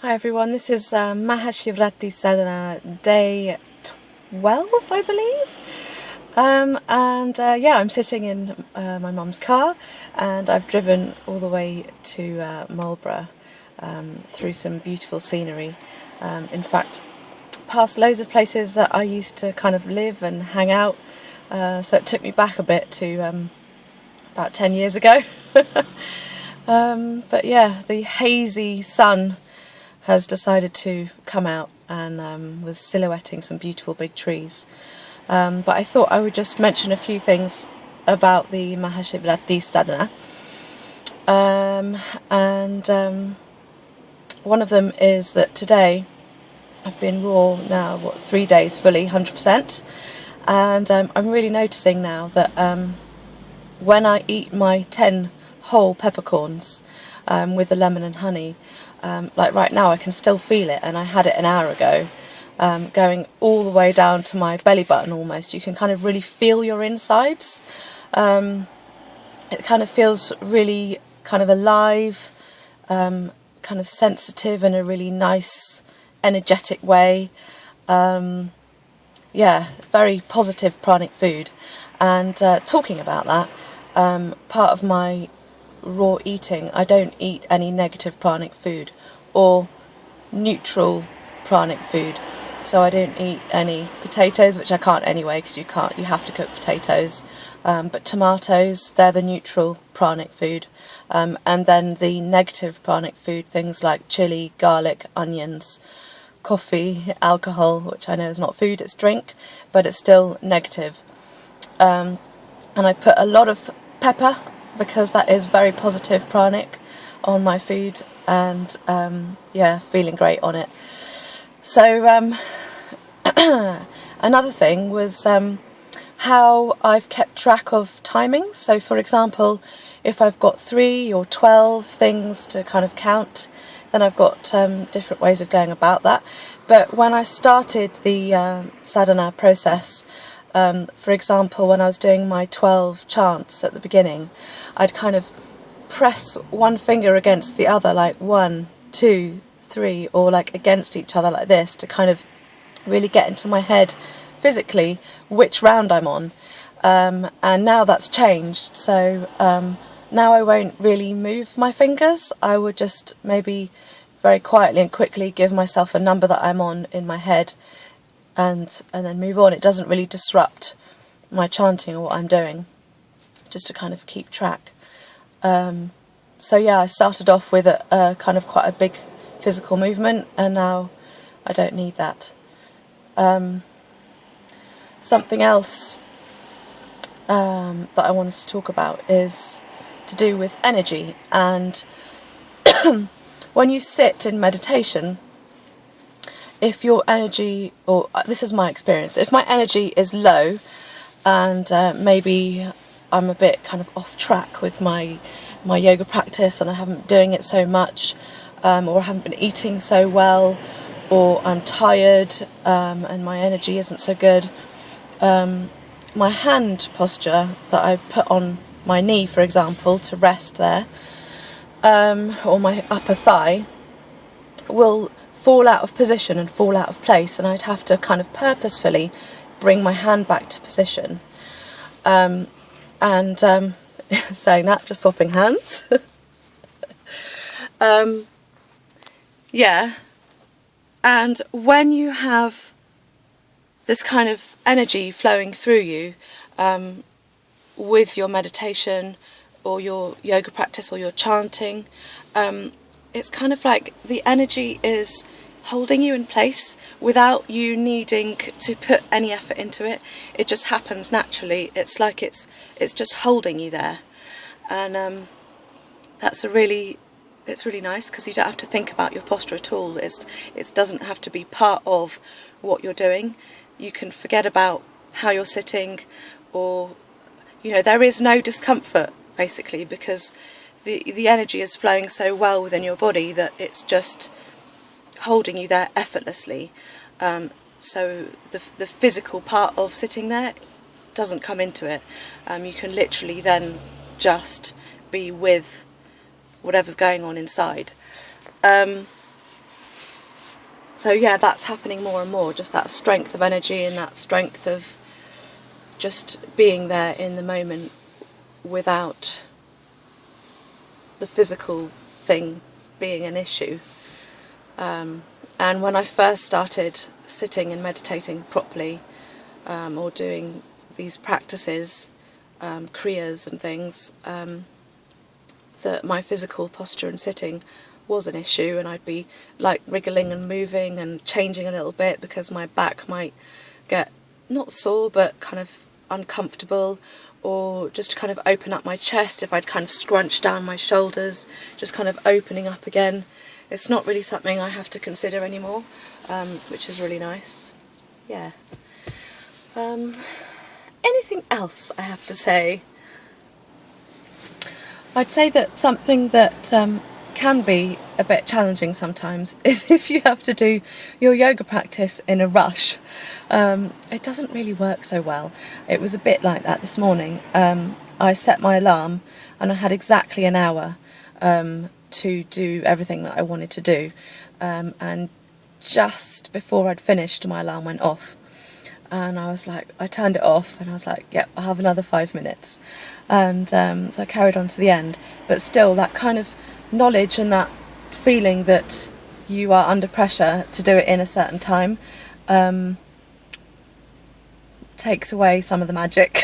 Hi everyone, this is Mahashivratri Sadhana day 12, I believe. I'm sitting in my mum's car, and I've driven all the way to Marlborough through some beautiful scenery. In fact, past loads of places that I used to kind of live and hang out, so it took me back a bit to about 10 years ago. But yeah, the hazy sun has decided to come out and was silhouetting some beautiful big trees. But I thought I would just mention a few things about the Mahashivratri Sadhana. One of them is that today I've been raw now, 3 days fully, 100%. And I'm really noticing now that when I eat my 10 whole peppercorns with the lemon and honey, like right now I can still feel it, and I had it an hour ago, going all the way down to my belly button almost. You can kind of really feel your insides. It kind of feels really kind of alive, kind of sensitive in a really nice, energetic way. Yeah, it's very positive pranic food. And talking about that, part of my raw eating, I don't eat any negative pranic food or neutral pranic food. So I don't eat any potatoes, which I can't anyway, because you have to cook potatoes. But tomatoes, they're the neutral pranic food. And then the negative pranic food, things like chili, garlic, onions, coffee, alcohol, which I know is not food, it's drink, but it's still negative. And I put a lot of pepper, because that is very positive pranic, on my food, and yeah, feeling great on it. So another thing was how I've kept track of timings. So for example, if I've got 3 or 12 things to kind of count, then I've got different ways of going about that. But when I started the sadhana process, for example, when I was doing my 12 chants at the beginning, I'd kind of press one finger against the other, like 1, 2, 3, or like against each other like this, to kind of really get into my head physically which round I'm on. And now that's changed, so now I won't really move my fingers. I would just maybe very quietly and quickly give myself a number that I'm on in my head, and then move on. It doesn't really disrupt my chanting or what I'm doing, just to kind of keep track. So yeah, I started off with a kind of quite a big physical movement, and now I don't need that. Something else that I wanted to talk about is to do with energy. And when you sit in meditation, if your energy, or this is my experience, if my energy is low, and maybe I'm a bit kind of off track with my yoga practice, and I haven't been doing it so much, or I haven't been eating so well, or I'm tired and my energy isn't so good, my hand posture that I put on my knee, for example, to rest there, or my upper thigh, will fall out of position and fall out of place, and I'd have to kind of purposefully bring my hand back to position. Saying that, just swapping hands. Yeah, and when you have this kind of energy flowing through you with your meditation or your yoga practice or your chanting, it's kind of like the energy is holding you in place without you needing to put any effort into it. It just happens naturally. It's like it's just holding you there, and that's it's really nice, because you don't have to think about your posture at all. It doesn't have to be part of what you're doing. You can forget about how you're sitting, or there is no discomfort basically, because the energy is flowing so well within your body that it's just holding you there effortlessly. So the physical part of sitting there doesn't come into it. You can literally then just be with whatever's going on inside. So yeah, that's happening more and more, just that strength of energy and that strength of just being there in the moment without the physical thing being an issue. And when I first started sitting and meditating properly, or doing these practices, kriyas and things, that my physical posture and sitting was an issue, and I'd be like wriggling and moving and changing a little bit because my back might get not sore but kind of uncomfortable, or just kind of open up my chest if I'd kind of scrunch down my shoulders, just kind of opening up again. It's not really something I have to consider anymore, which is really nice. Yeah. Anything else I have to say? I'd say that something that can be a bit challenging sometimes is if you have to do your yoga practice in a rush. It doesn't really work so well. It was a bit like that this morning. I set my alarm and I had exactly an hour to do everything that I wanted to do, and just before I'd finished, my alarm went off, and I turned it off and I was like, yep, I'll have another 5 minutes, and so I carried on to the end. But still, that kind of knowledge and that feeling that you are under pressure to do it in a certain time takes away some of the magic.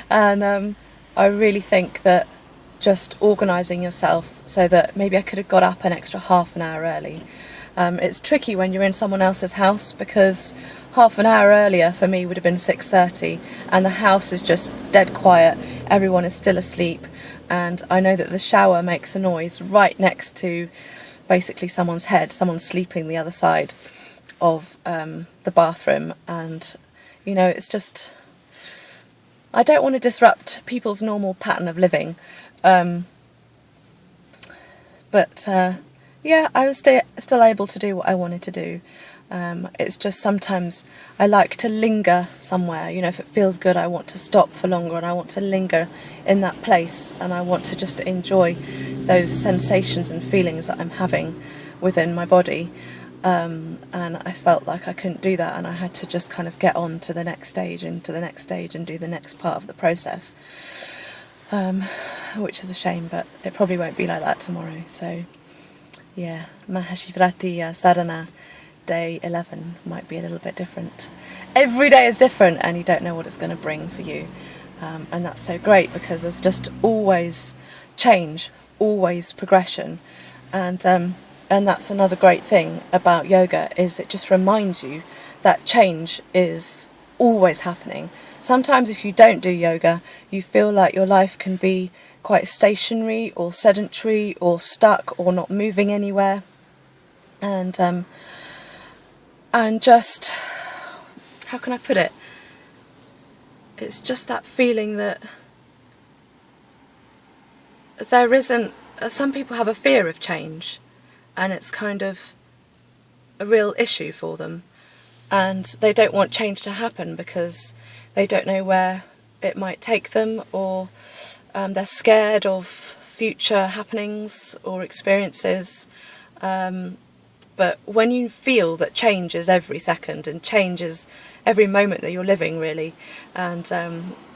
And I really think that just organising yourself so that maybe I could have got up an extra half an hour early. It's tricky when you're in someone else's house, because half an hour earlier for me would have been 6:30 and the house is just dead quiet, everyone is still asleep, and I know that the shower makes a noise right next to basically someone's head, someone's sleeping the other side of the bathroom, and you know, it's just, I don't want to disrupt people's normal pattern of living. But yeah, I was still able to do what I wanted to do. It's just sometimes I like to linger somewhere. You know, if it feels good, I want to stop for longer, and I want to linger in that place, and I want to just enjoy those sensations and feelings that I'm having within my body. And I felt like I couldn't do that, and I had to just kind of get on to the next stage and to the next stage and do the next part of the process, which is a shame, but it probably won't be like that tomorrow. So yeah, Mahashivratri Sadhana day 11 might be a little bit different. Every day is different and you don't know what it's going to bring for you, and that's so great because there's just always change, always progression, and that's another great thing about yoga, is it just reminds you that change is always happening. Sometimes if you don't do yoga, you feel like your life can be quite stationary or sedentary or stuck or not moving anywhere. And just, how can I put it? It's just that feeling that there isn't, some people have a fear of change, and it's kind of a real issue for them, and they don't want change to happen because they don't know where it might take them, or they're scared of future happenings or experiences. But when you feel that change is every second and change is every moment that you're living, really, and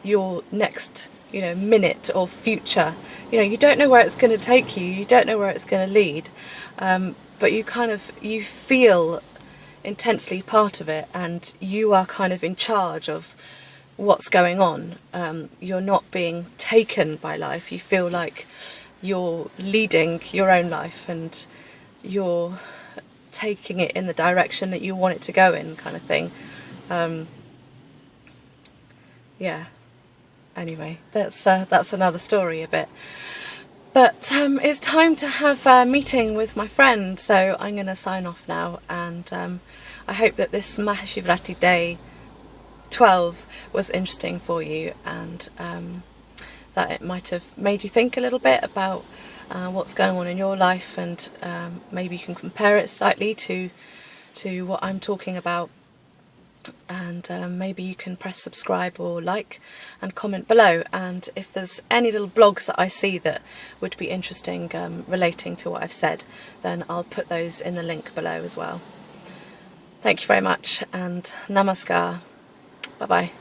your next, you know, minute or future, you know, you don't know where it's going to take you, you don't know where it's going to lead, but you feel intensely part of it, and you are kind of in charge of what's going on. You're not being taken by life. You feel like you're leading your own life and you're taking it in the direction that you want it to go in, kind of thing. Yeah, anyway, that's another story a bit. But it's time to have a meeting with my friend, so I'm going to sign off now, and I hope that this Mahashivratri Day 12 was interesting for you, and that it might have made you think a little bit about what's going on in your life, and maybe you can compare it slightly to what I'm talking about, and maybe you can press subscribe or like and comment below, and if there's any little blogs that I see that would be interesting relating to what I've said, then I'll put those in the link below as well. Thank you very much, and namaskar. Bye bye.